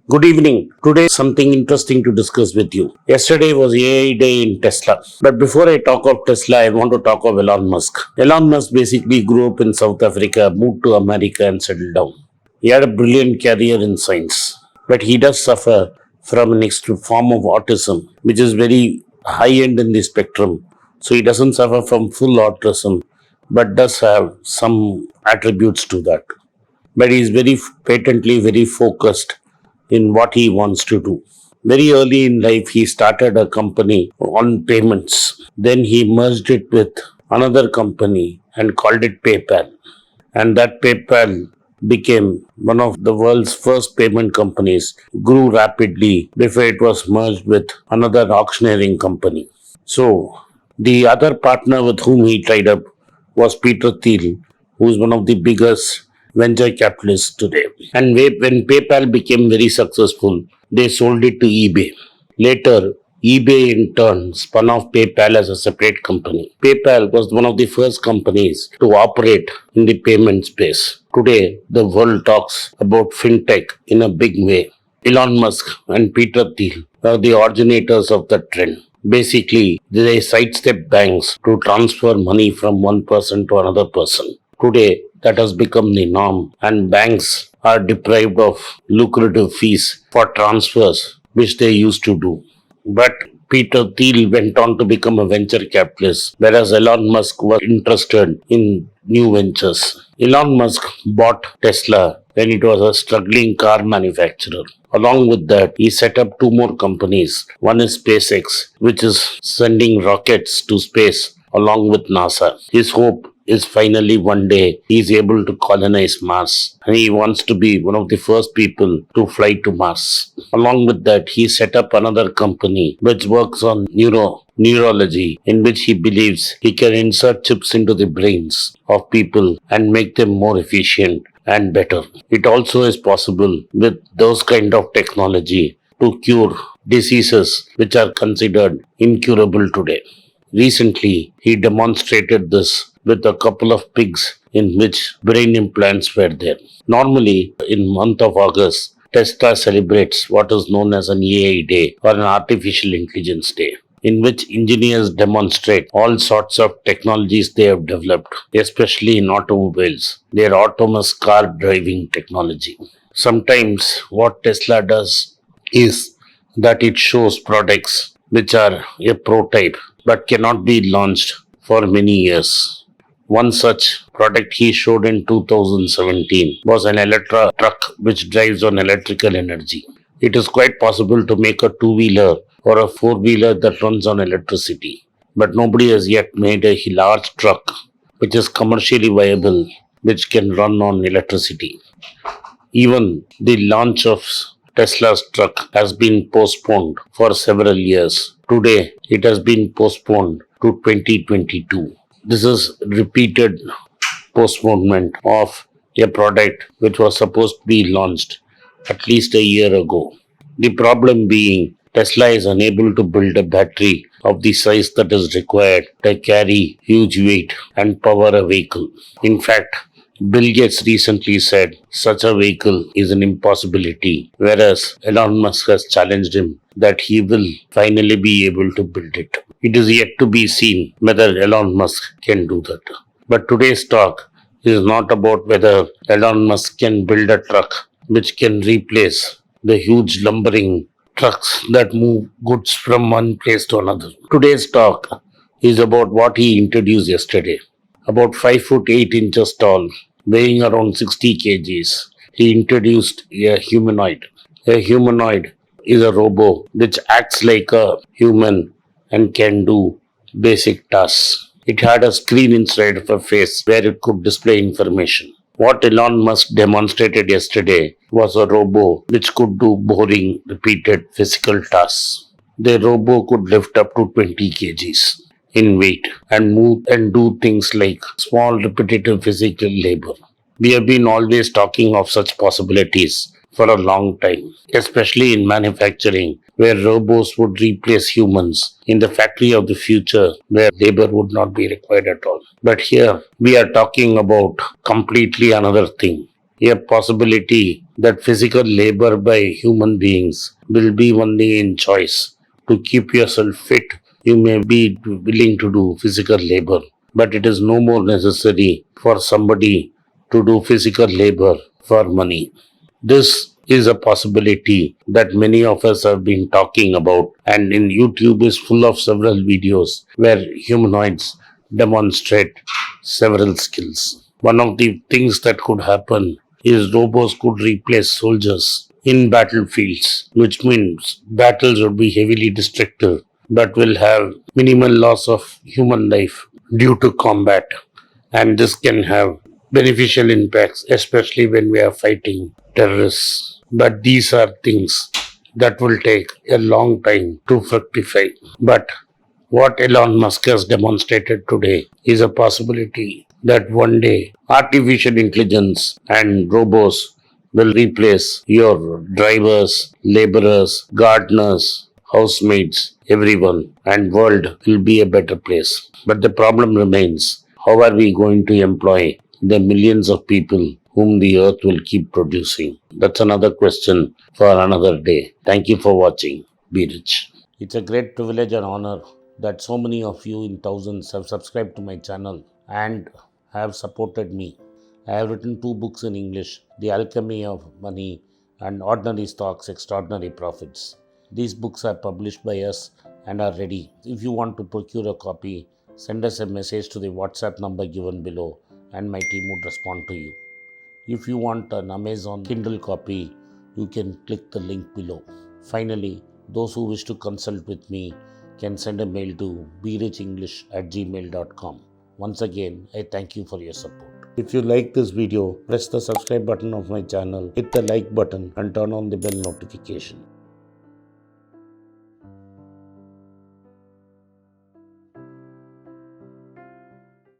Good evening. Today, something interesting to discuss with you. Yesterday was AI day in Tesla. But before I talk of Tesla, I want to talk of Elon Musk. Elon Musk basically grew up in South Africa, moved to America, and settled down. He had a brilliant career in science, but he does suffer from an extreme form of autism, which is very high end in the spectrum. So he doesn't suffer from full autism, but does have some attributes to that. But he is very patently very focused in what he wants to do. Very early in life, he started a company on payments. Then he merged it with another company and called it PayPal. And that PayPal became one of the world's first payment companies, grew rapidly before it was merged with another auctioneering company. So, the other partner with whom he tied up was Peter Thiel, who is one of the biggest venture capitalists today. And when PayPal became very successful, they sold it to eBay. Later, eBay in turn spun off PayPal as a separate company. PayPal was one of the first companies to operate in the payment space. Today, the world talks about fintech in a big way. Elon Musk and Peter Thiel are the originators of that trend. Basically, they sidestep banks to transfer money from one person to another person. Today, that has become the norm, and banks are deprived of lucrative fees for transfers which they used to do. But Peter Thiel went on to become a venture capitalist, whereas Elon Musk was interested in new ventures. Elon Musk bought Tesla when it was a struggling car manufacturer. Along with that, he set up two more companies. One is SpaceX, which is sending rockets to space along with NASA. His hope is finally one day he is able to colonize Mars, and he wants to be one of the first people to fly to Mars. Along with that, he set up another company which works on neurology, in which he believes he can insert chips into the brains of people and make them more efficient and better. It also is possible with those kind of technology to cure diseases which are considered incurable today. Recently, he demonstrated this with a couple of pigs in which brain implants were there. Normally, in month of August, Tesla celebrates what is known as an AI Day or an Artificial Intelligence Day, in which engineers demonstrate all sorts of technologies they have developed, especially in automobiles, their autonomous car driving technology. Sometimes what Tesla does is that it shows products which are a prototype but cannot be launched for many years. One such product he showed in 2017 was an Electra truck which drives on electrical energy. It is quite possible to make a two-wheeler or a four-wheeler that runs on electricity, but nobody has yet made a large truck which is commercially viable, which can run on electricity. Even the launch of Tesla's truck has been postponed for several years. Today, it has been postponed to 2022. This is repeated postponement of a product which was supposed to be launched at least a year ago. The problem being Tesla is unable to build a battery of the size that is required to carry huge weight and power a vehicle. In fact, Bill Gates recently said such a vehicle is an impossibility, whereas Elon Musk has challenged him that he will finally be able to build it. It is yet to be seen whether Elon Musk can do that. But today's talk is not about whether Elon Musk can build a truck which can replace the huge lumbering trucks that move goods from one place to another. Today's talk is about what he introduced yesterday. About 5 foot 8 inches tall, weighing around 60 kgs, he introduced a humanoid. A humanoid is a robot which acts like a human and can do basic tasks. It had a screen inside of a face where it could display information. What Elon Musk demonstrated yesterday was a robot which could do boring, repeated physical tasks. The robot could lift up to 20 kgs in weight and move and do things like small repetitive physical labor. We have been always talking of such possibilities for a long time, especially in manufacturing, where robots would replace humans in the factory of the future where labor would not be required at all. But here we are talking about completely another thing. a possibility that physical labor by human beings will be only in choice. To keep yourself fit, you may be willing to do physical labor, but it is no more necessary for somebody to do physical labor for money. This is a possibility that many of us have been talking about, and in YouTube is full of several videos where humanoids demonstrate several skills. One of the things that could happen is robots could replace soldiers in battlefields, which means battles would be heavily destructive but will have minimal loss of human life due to combat. And this can have beneficial impacts, especially when we are fighting terrorists. But these are things that will take a long time to fructify. But what Elon Musk has demonstrated today is a possibility that one day artificial intelligence and robots will replace your drivers, laborers, gardeners, housemaids, everyone, and world will be a better place. But the problem remains, how are we going to employ the millions of people whom the earth will keep producing? That's another question for another day. Thank you for watching. Be rich. It's a great privilege and honor that so many of you in thousands have subscribed to my channel and have supported me. I have written 2 books in English, The Alchemy of Money and Ordinary Stocks, Extraordinary Profits. These books are published by us and are ready. If you want to procure a copy, send us a message to the WhatsApp number given below and my team would respond to you. If you want an Amazon Kindle copy, you can click the link below. Finally, those who wish to consult with me can send a mail to berichenglish@gmail.com. Once again, I thank you for your support. If you like this video, press the subscribe button of my channel, hit the like button and turn on the bell notification.